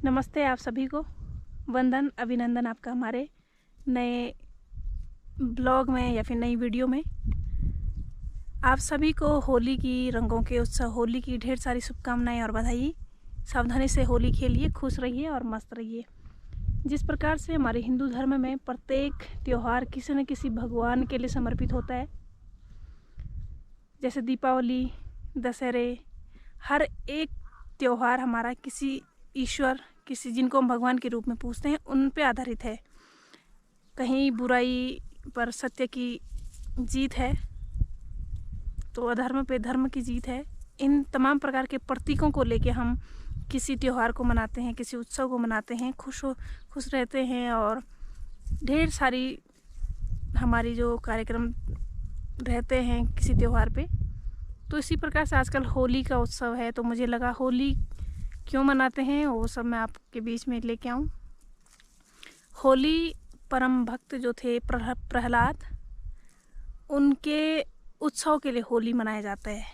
नमस्ते आप सभी को। वंदन अभिनंदन आपका हमारे नए ब्लॉग में या फिर नई वीडियो में। आप सभी को होली की रंगों के उत्सव, होली की ढेर सारी शुभकामनाएं और बधाई। सावधानी से होली खेलिए, खुश रहिए और मस्त रहिए। जिस प्रकार से हमारे हिंदू धर्म में प्रत्येक त्यौहार किसी न किसी भगवान के लिए समर्पित होता है, जैसे दीपावली, दशहरे, हर एक त्यौहार हमारा किसी ईश्वर, किसी जिनको हम भगवान के रूप में पूजते हैं, उन पे आधारित है। कहीं बुराई पर सत्य की जीत है तो अधर्म पे धर्म की जीत है। इन तमाम प्रकार के प्रतीकों को लेके हम किसी त्यौहार को मनाते हैं, किसी उत्सव को मनाते हैं, खुश रहते हैं और ढेर सारी हमारी जो कार्यक्रम रहते हैं किसी त्यौहार पे। तो इसी प्रकार से आजकल होली का उत्सव है, तो मुझे लगा होली क्यों मनाते हैं वो सब मैं आपके बीच में लेके आऊँ। होली परम भक्त जो थे प्रहलाद, उनके उत्सव के लिए होली मनाया जाता है।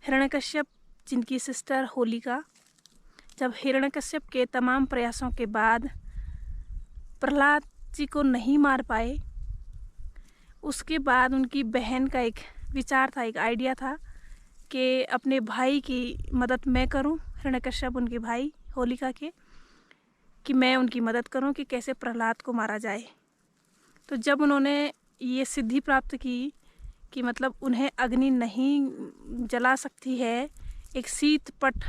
हिरण्यकश्यप जिनकी सिस्टर होलिका, जब हिरण्यकश्यप के तमाम प्रयासों के बाद प्रहलाद जी को नहीं मार पाए, उसके बाद उनकी बहन का एक विचार था, एक आइडिया था कि अपने भाई की मदद मैं करूं, हिरण्यकश्यप उनके भाई होलिका के, कि मैं उनकी मदद करूं कि कैसे प्रहलाद को मारा जाए। तो जब उन्होंने ये सिद्धि प्राप्त की कि मतलब उन्हें अग्नि नहीं जला सकती है, एक शीतपट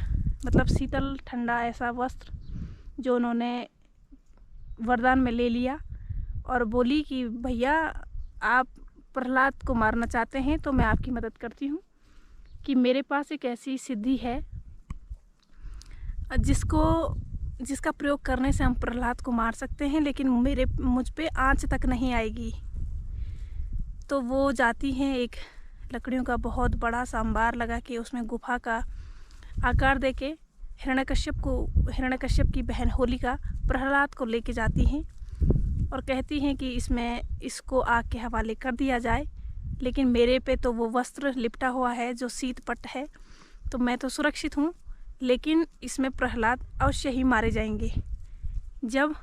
मतलब शीतल ठंडा ऐसा वस्त्र जो उन्होंने वरदान में ले लिया और बोली कि भैया आप प्रहलाद को मारना चाहते हैं तो मैं आपकी मदद करती हूँ, कि मेरे पास एक ऐसी सिद्धि है जिसका प्रयोग करने से हम प्रहलाद को मार सकते हैं, लेकिन मुझ पे आँच तक नहीं आएगी। तो वो जाती हैं, एक लकड़ियों का बहुत बड़ा सा अंबार लगा के उसमें गुफा का आकार देके हिरण्यकश्यप की बहन होलिका प्रहलाद को लेके जाती हैं और कहती हैं कि इसको आग के हवाले कर दिया जाए, लेकिन मेरे पे तो वो वस्त्र लिपटा हुआ है जो शीतपट है, तो मैं तो सुरक्षित हूँ, लेकिन इसमें प्रहलाद अवश्य ही मारे जाएंगे। जब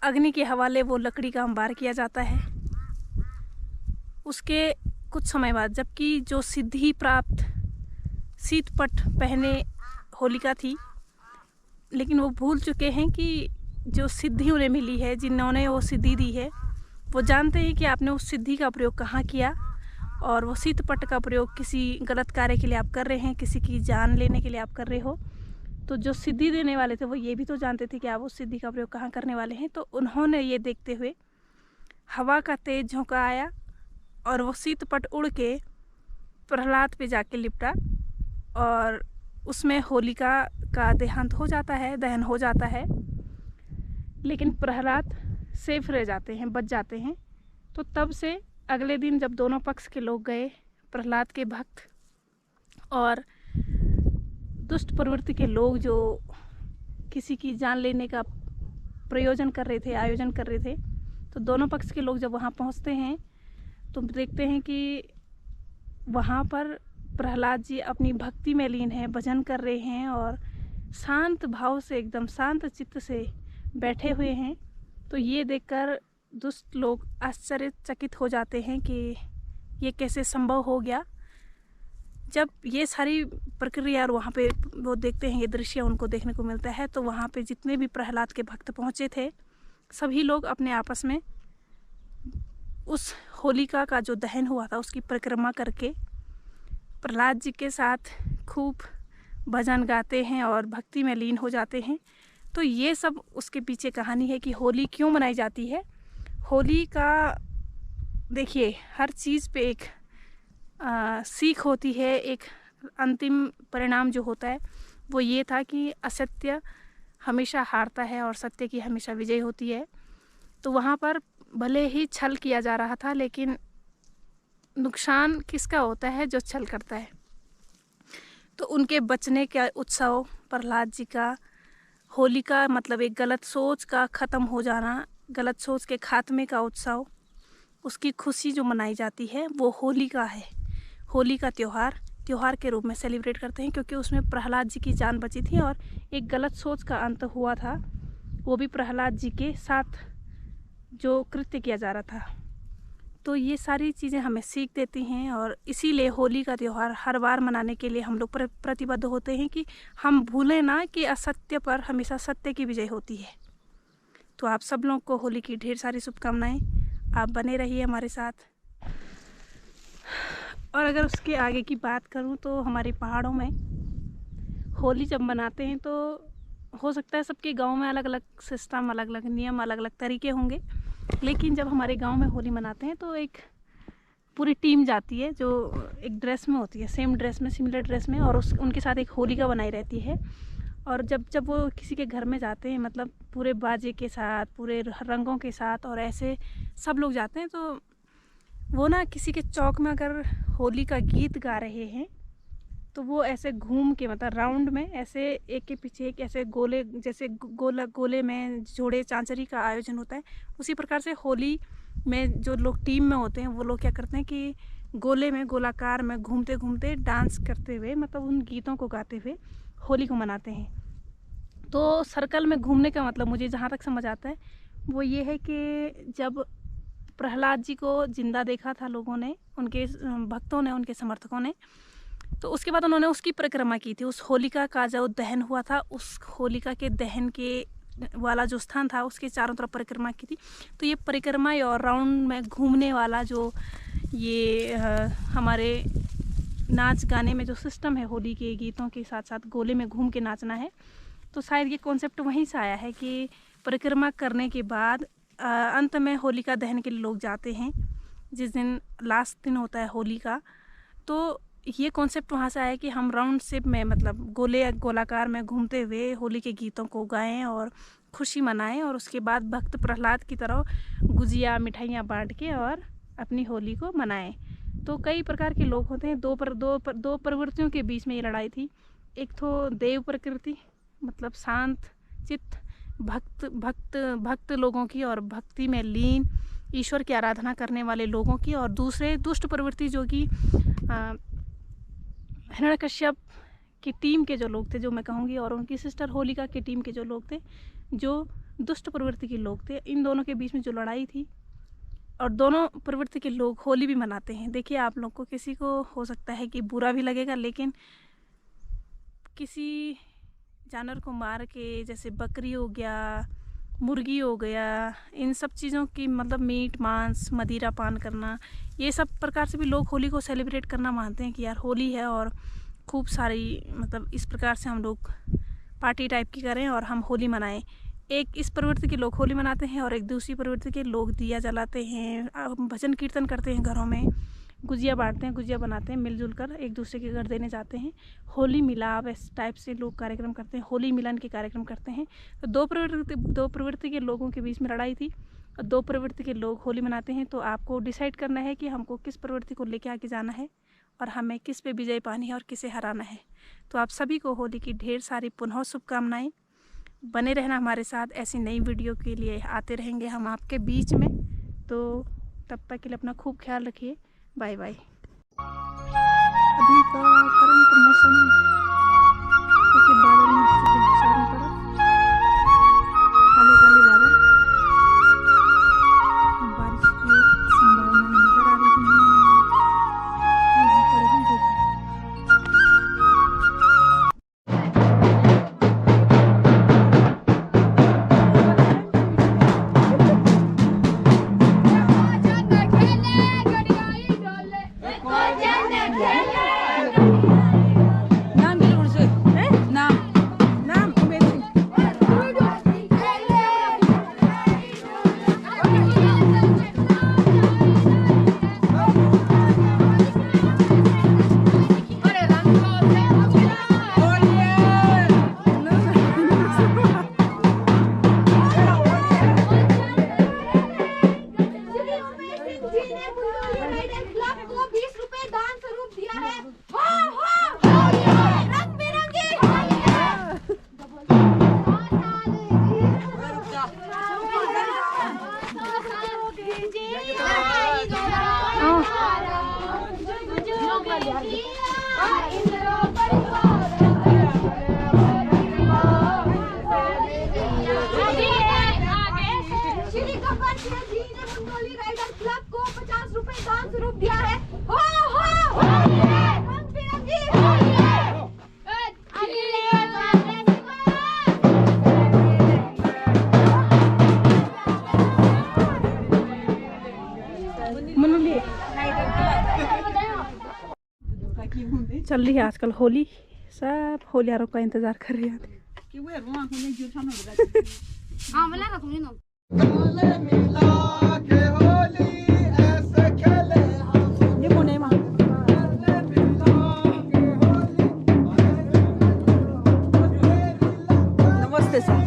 अग्नि के हवाले वो लकड़ी का अंबार किया जाता है, उसके कुछ समय बाद, जबकि जो सिद्धि प्राप्त शीतपट पहने होलिका थी, लेकिन वो भूल चुके हैं कि जो सिद्धि उन्हें मिली है, जिन्होंने वो सिद्धि दी है, वो जानते हैं कि आपने उस सिद्धि का प्रयोग कहाँ किया और वो शीतपट का प्रयोग किसी गलत कार्य के लिए आप कर रहे हैं, किसी की जान लेने के लिए आप कर रहे हो। तो जो सिद्धि देने वाले थे वो ये भी तो जानते थे कि आप उस सिद्धि का प्रयोग कहाँ करने वाले हैं। तो उन्होंने ये देखते हुए हवा का तेज झोंका आया और वो शीतपट उड़ के प्रहलाद पे जाके लिपटा और उसमें होलिका का देहांत हो जाता है, दहन हो जाता है, लेकिन प्रहलाद सेफ रह जाते हैं, बच जाते हैं। तो तब से अगले दिन जब दोनों पक्ष के लोग गए, प्रहलाद के भक्त और दुष्ट प्रवृत्ति के लोग जो किसी की जान लेने का आयोजन कर रहे थे, तो दोनों पक्ष के लोग जब वहाँ पहुँचते हैं तो देखते हैं कि वहाँ पर प्रहलाद जी अपनी भक्ति में लीन हैं, भजन कर रहे हैं और शांत भाव से, एकदम शांत चित्त से बैठे हुए हैं। तो ये देखकर दुष्ट लोग आश्चर्यचकित हो जाते हैं कि ये कैसे संभव हो गया। जब ये सारी प्रक्रिया और वहाँ पे वो देखते हैं, ये दृश्य उनको देखने को मिलता है, तो वहाँ पे जितने भी प्रहलाद के भक्त पहुँचे थे, सभी लोग अपने आपस में उस होलिका का जो दहन हुआ था उसकी परिक्रमा करके प्रहलाद जी के साथ खूब भजन गाते हैं और भक्ति में लीन हो जाते हैं। तो ये सब उसके पीछे कहानी है कि होली क्यों मनाई जाती है। होली का देखिए हर चीज़ पे एक सीख होती है, एक अंतिम परिणाम जो होता है वो ये था कि असत्य हमेशा हारता है और सत्य की हमेशा विजय होती है। तो वहाँ पर भले ही छल किया जा रहा था, लेकिन नुकसान किसका होता है? जो छल करता है। तो उनके बचने का उत्सव प्रहलाद जी का, होलिका मतलब एक गलत सोच का ख़त्म हो जाना, गलत सोच के खात्मे का उत्सव, उसकी खुशी जो मनाई जाती है वो होली का है। होली का त्यौहार त्यौहार के रूप में सेलिब्रेट करते हैं, क्योंकि उसमें प्रहलाद जी की जान बची थी और एक गलत सोच का अंत हुआ था, वो भी प्रहलाद जी के साथ जो कृत्य किया जा रहा था। तो ये सारी चीज़ें हमें सीख देती हैं और इसीलिए होली का त्यौहार हर बार मनाने के लिए हम लोग प्रतिबद्ध होते हैं कि हम भूलें ना कि असत्य पर हमेशा सत्य की विजय होती है। तो आप सब लोगों को होली की ढेर सारी शुभकामनाएं। आप बने रहिए हमारे साथ। और अगर उसके आगे की बात करूं तो हमारे पहाड़ों में होली जब मनाते हैं तो हो सकता है सबके गांव में अलग अलग सिस्टम, अलग अलग नियम, अलग अलग तरीके होंगे, लेकिन जब हमारे गांव में होली मनाते हैं तो एक पूरी टीम जाती है जो एक ड्रेस में होती है, सेम ड्रेस में, सिमिलर ड्रेस में, और उनके साथ एक होलिका बनाई रहती है। और जब वो किसी के घर में जाते हैं, मतलब पूरे बाजे के साथ, पूरे रंगों के साथ, और ऐसे सब लोग जाते हैं, तो वो ना किसी के चौक में अगर होली का गीत गा रहे हैं तो वो ऐसे घूम के, मतलब राउंड में ऐसे एक के पीछे एक ऐसे गोले, जैसे गोले में जोड़े चांचरी का आयोजन होता है, उसी प्रकार से होली में जो लोग टीम में होते हैं वो लोग क्या करते हैं कि गोले में, गोलाकार में घूमते घूमते डांस करते हुए, मतलब उन गीतों को गाते हुए होली को मनाते हैं। तो सर्कल में घूमने का मतलब मुझे जहाँ तक समझ आता है वो ये है कि जब प्रहलाद जी को जिंदा देखा था लोगों ने, उनके भक्तों ने, उनके समर्थकों ने, तो उसके बाद उन्होंने उसकी परिक्रमा की थी। उस होलिका का जो दहन हुआ था, उस होलिका के दहन के वाला जो स्थान था उसके चारों तरफ परिक्रमा की थी। तो ये परिक्रमा और राउंड में घूमने वाला जो ये हमारे नाच गाने में जो सिस्टम है, होली के गीतों के साथ साथ गोले में घूम के नाचना है, तो शायद ये कॉन्सेप्ट वहीं से आया है कि परिक्रमा करने के बाद अंत में होलिका दहन के लिए लोग जाते हैं, जिस दिन लास्ट दिन होता है होली का। तो ये कॉन्सेप्ट वहाँ से आया कि हम राउंड शेप में, मतलब गोलाकार में घूमते हुए होली के गीतों को गाएं और खुशी मनाएं, और उसके बाद भक्त प्रहलाद की तरह गुजिया, मिठाइयाँ बांट के और अपनी होली को मनाएं। तो कई प्रकार के लोग होते हैं। दो प्रवृत्तियों के बीच में ये लड़ाई थी। एक तो देव प्रकृति, मतलब शांत चित्त भक्त लोगों की और भक्ति में लीन ईश्वर की आराधना करने वाले लोगों की, और दूसरे दुष्ट प्रवृत्ति जो कि हिरण्यकश्यप की टीम के जो लोग थे, जो मैं कहूँगी, और उनकी सिस्टर होलिका की टीम के जो लोग थे, जो दुष्ट प्रवृत्ति के लोग थे, इन दोनों के बीच में जो लड़ाई थी। और दोनों प्रवृत्ति के लोग होली भी मनाते हैं। देखिए, आप लोग को किसी को हो सकता है कि बुरा भी लगेगा, लेकिन किसी जानवर को मार के, जैसे बकरी हो गया, मुर्गी हो गया, इन सब चीज़ों की, मतलब मीट मांस, मदिरा पान करना, ये सब प्रकार से भी लोग होली को सेलिब्रेट करना मानते हैं कि यार होली है और खूब सारी, मतलब इस प्रकार से हम लोग पार्टी टाइप की करें और हम होली मनाएं। एक इस प्रवृत्ति के लोग होली मनाते हैं और एक दूसरी प्रवृत्ति के लोग दिया जलाते हैं, भजन कीर्तन करते हैं, घरों में गुजिया बांटते हैं, गुजिया बनाते हैं, मिलजुल कर एक दूसरे के घर देने जाते हैं। होली मिलाप इस टाइप से लोग कार्यक्रम करते हैं, होली मिलन के कार्यक्रम करते हैं। तो दो प्रवृत्ति के लोगों के बीच में लड़ाई थी और दो प्रवृत्ति के लोग होली मनाते हैं। तो आपको डिसाइड करना है कि हमको किस प्रवृत्ति को लेके आगे जाना है और हमें किस पे विजय पानी है और किसे हराना है। तो आप सभी को होली की ढेर सारी पुनः शुभकामनाएं। बने रहना हमारे साथ, ऐसी नई वीडियो के लिए आते रहेंगे हम आपके बीच में। तो तब तक के लिए अपना खूब ख्याल रखिए। Bye bye. अभी का करंट मौसम देखिए, बादल में चुके हैं चारों तरफ, काले काले बादल, बारिश की संभावना नजर आ रही है। यहाँ पर हम देखिए Yeah. चल रही है आजकल होली, सब होलियारों का इंतजार कर रहे हैं। नमस्ते सर।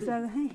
जगह है